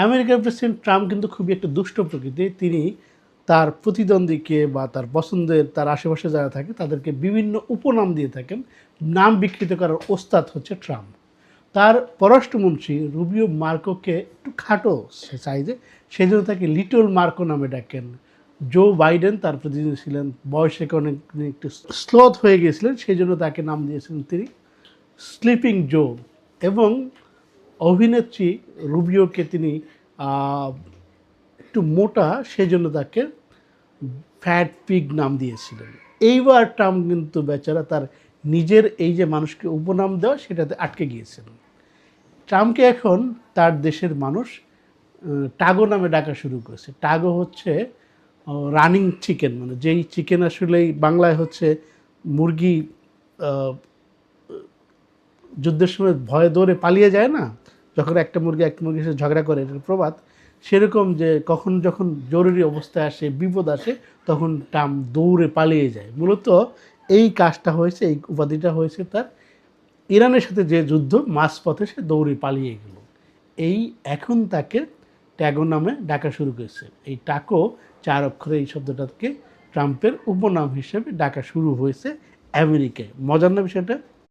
আমেরিকার president Trump কিন্তু খুবই একটা দুষ্ট প্রকৃতির। তিনি তার প্রতিদ্বন্দ্বীকে বা তার পছন্দের তার আশেপাশে যারা থাকে তাদেরকে বিভিন্ন উপনাম দিয়ে থাকেন। নাম বিকৃত করার ওস্তাদ হচ্ছে ট্রাম্প। তার পররাষ্ট্রমন্ত্রী রুবিও মার্কোকে একটু খাটো সাইজে, সেই জন্য তাকে লিটল মার্কো নামে ডাকেন। জো বাইডেন তার প্রতিনিধি ছিলেন, বয়সে অনেক একটু স্লথ হয়ে গিয়েছিলেন, সেই জন্য তাকে নাম দিয়েছিলেন তিনি স্লিপিং জো। এবং অভিনেত্রী রুবিওকে তিনি একটু মোটা, সেজন্য তাকে ফ্যাট পিগ নাম দিয়েছিলেন। এইবার ট্রাম্প কিন্তু বেচারা তার নিজের এই যে মানুষকে উপনাম দেওয়া সেটাতে আটকে গিয়েছিলেন। ট্রাম্পকে এখন তার দেশের মানুষ টাগো নামে ডাকা শুরু করেছে। টাগো হচ্ছে রানিং চিকেন, মানে যেই চিকেন আসলেই বাংলায় হচ্ছে মুরগি যুদ্ধের সময় ভয়ে দৌড়ে পালিয়ে যায় না, যখন একটা মুরগির সাথে ঝগড়া করে, এটার প্রবাদ। সেরকম যে কখন যখন জরুরি অবস্থায় আসে, বিপদ আসে, তখন ট্রাম্প দৌড়ে পালিয়ে যায়। মূলত এই কাজটা হয়েছে, এই উপাধিটা হয়েছে তার ইরানের সাথে যে যুদ্ধ, মাঝপথে সে দৌড়ে পালিয়ে গেল। এই এখন তাকে ট্যাগো নামে ডাকা শুরু করেছে। এই টাকো 4 অক্ষরে এই শব্দটাকে ট্রাম্পের উপনাম হিসেবে ডাকা শুরু হয়েছে আমেরিকায়। মজার না বিষয়টা?